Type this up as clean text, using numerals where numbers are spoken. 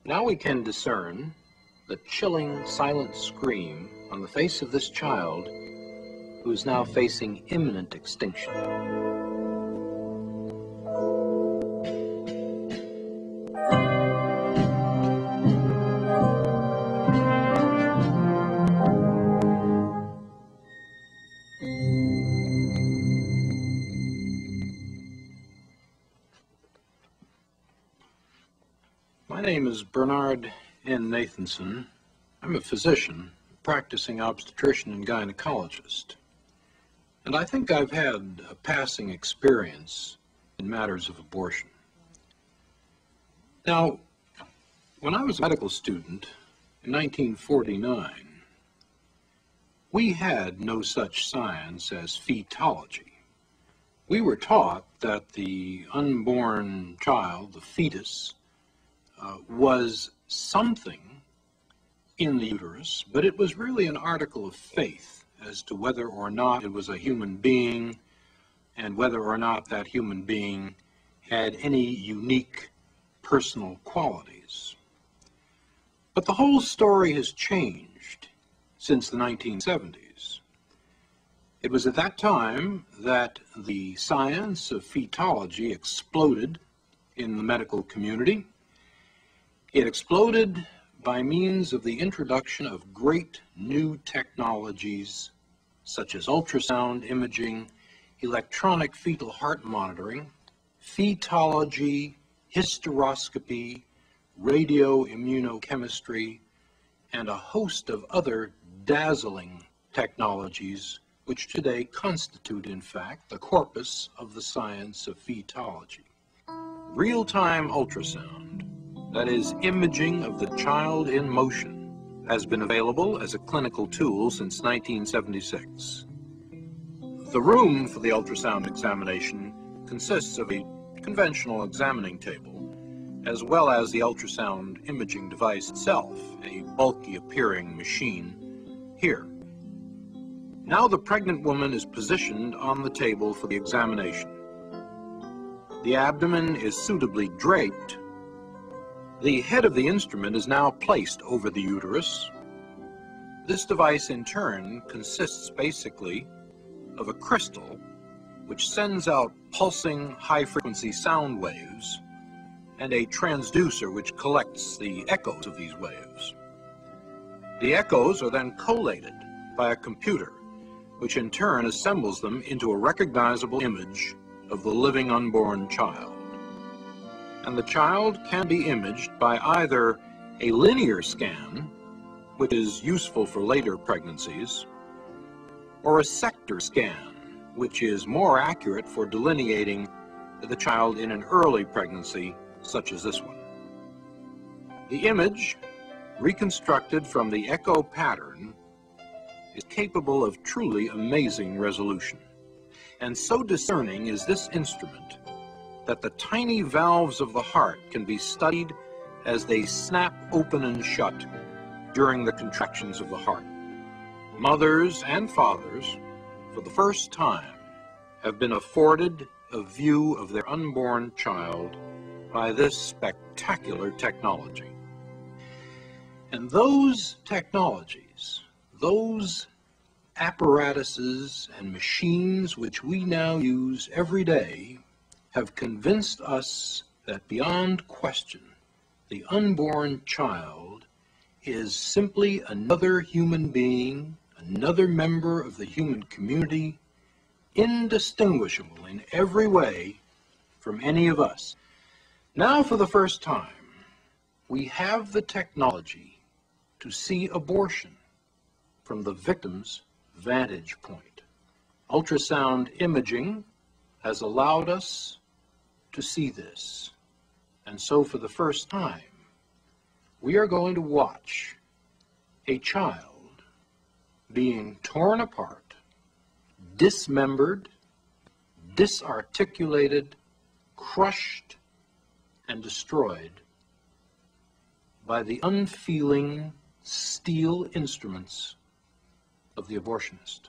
Now we can discern the chilling, silent scream on the face of this child who is now facing imminent extinction. My name is Bernard N. Nathanson. I'm a physician, practicing obstetrician and gynecologist. And I think I've had a passing experience in matters of abortion. Now, when I was a medical student in 1949, we had no such science as fetology. We were taught that the unborn child, the fetus, was something in the uterus, but it was really an article of faith as to whether or not it was a human being and whether or not that human being had any unique personal qualities. But the whole story has changed since the 1970s. It was at that time that the science of fetology exploded in the medical community. It exploded by means of the introduction of great new technologies such as ultrasound imaging, electronic fetal heart monitoring, fetology, hysteroscopy, radioimmunochemistry, and a host of other dazzling technologies which today constitute, in fact, the corpus of the science of fetology. Real-time ultrasound, that is, imaging of the child in motion, has been available as a clinical tool since 1976. The room for the ultrasound examination consists of a conventional examining table, as well as the ultrasound imaging device itself, a bulky appearing machine here. Now the pregnant woman is positioned on the table for the examination. The abdomen is suitably draped. The head of the instrument is now placed over the uterus. This device in turn consists basically of a crystal which sends out pulsing high-frequency sound waves and a transducer which collects the echoes of these waves. The echoes are then collated by a computer which in turn assembles them into a recognizable image of the living unborn child. And the child can be imaged by either a linear scan, which is useful for later pregnancies, or a sector scan, which is more accurate for delineating the child in an early pregnancy, such as this one. The image, reconstructed from the echo pattern, is capable of truly amazing resolution. And so discerning is this instrument that the tiny valves of the heart can be studied as they snap open and shut during the contractions of the heart. Mothers and fathers, for the first time, have been afforded a view of their unborn child by this spectacular technology. And those technologies, those apparatuses and machines which we now use every day, have convinced us that beyond question, the unborn child is simply another human being, another member of the human community, indistinguishable in every way from any of us. Now, for the first time, we have the technology to see abortion from the victim's vantage point. Ultrasound imaging has allowed us to see this. And so for the first time, we are going to watch a child being torn apart, dismembered, disarticulated, crushed, and destroyed by the unfeeling steel instruments of the abortionist.